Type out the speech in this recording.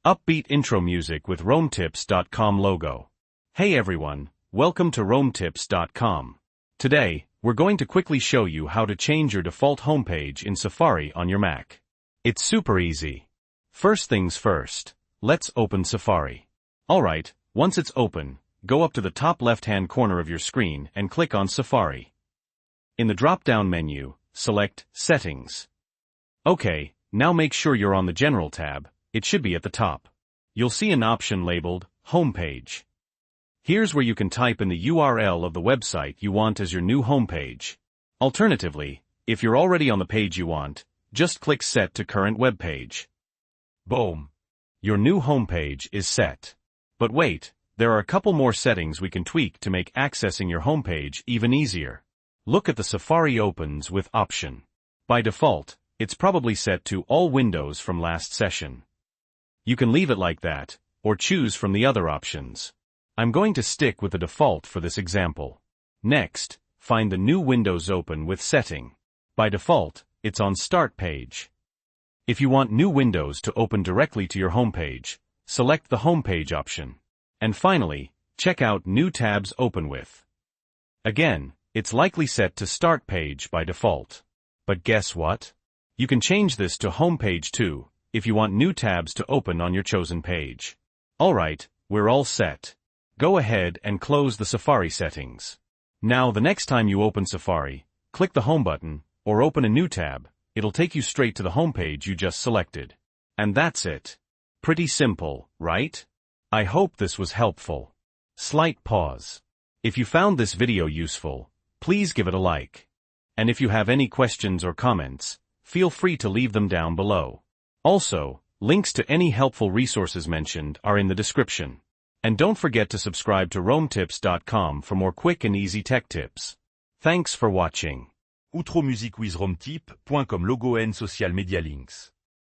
Upbeat intro music with RoamTips.com logo. Hey everyone, welcome to RoamTips.com. Today, we're going to quickly show you how to change your default homepage in Safari on your Mac. It's super easy. First things first, let's open Safari. Alright, once it's open, go up to the top left-hand corner of your screen and click on Safari. In the drop-down menu, select Settings. Okay, now make sure you're on the General tab. It should be at the top. You'll see an option labeled Homepage. Here's where you can type in the URL of the website you want as your new homepage. Alternatively, if you're already on the page you want, just click Set to Current Web Page. Boom! Your new homepage is set. But wait, there are a couple more settings we can tweak to make accessing your homepage even easier. Look at the Safari Opens with option. By default, it's probably set to all windows from last session. You can leave it like that, or choose from the other options. I'm going to stick with the default for this example. Next, find the new Windows Open with setting. By default, it's on Start Page. If you want new windows to open directly to your homepage, select the Homepage option. And finally, check out New Tabs Open With. Again, it's likely set to Start Page by default. But guess what? You can change this to Homepage too, if you want new tabs to open on your chosen page. Alright, we're all set. Go ahead and close the Safari settings. Now the next time you open Safari, click the Home button, or open a new tab. It'll take you straight to the homepage you just selected. And that's it. Pretty simple, right? I hope this was helpful. Slight pause. If you found this video useful, please give it a like. And if you have any questions or comments, feel free to leave them down below. Also, links to any helpful resources mentioned are in the description. And don't forget to subscribe to RoamTips.com for more quick and easy tech tips. Thanks for watching. Outro musique with RoamTip.com logo and social media links.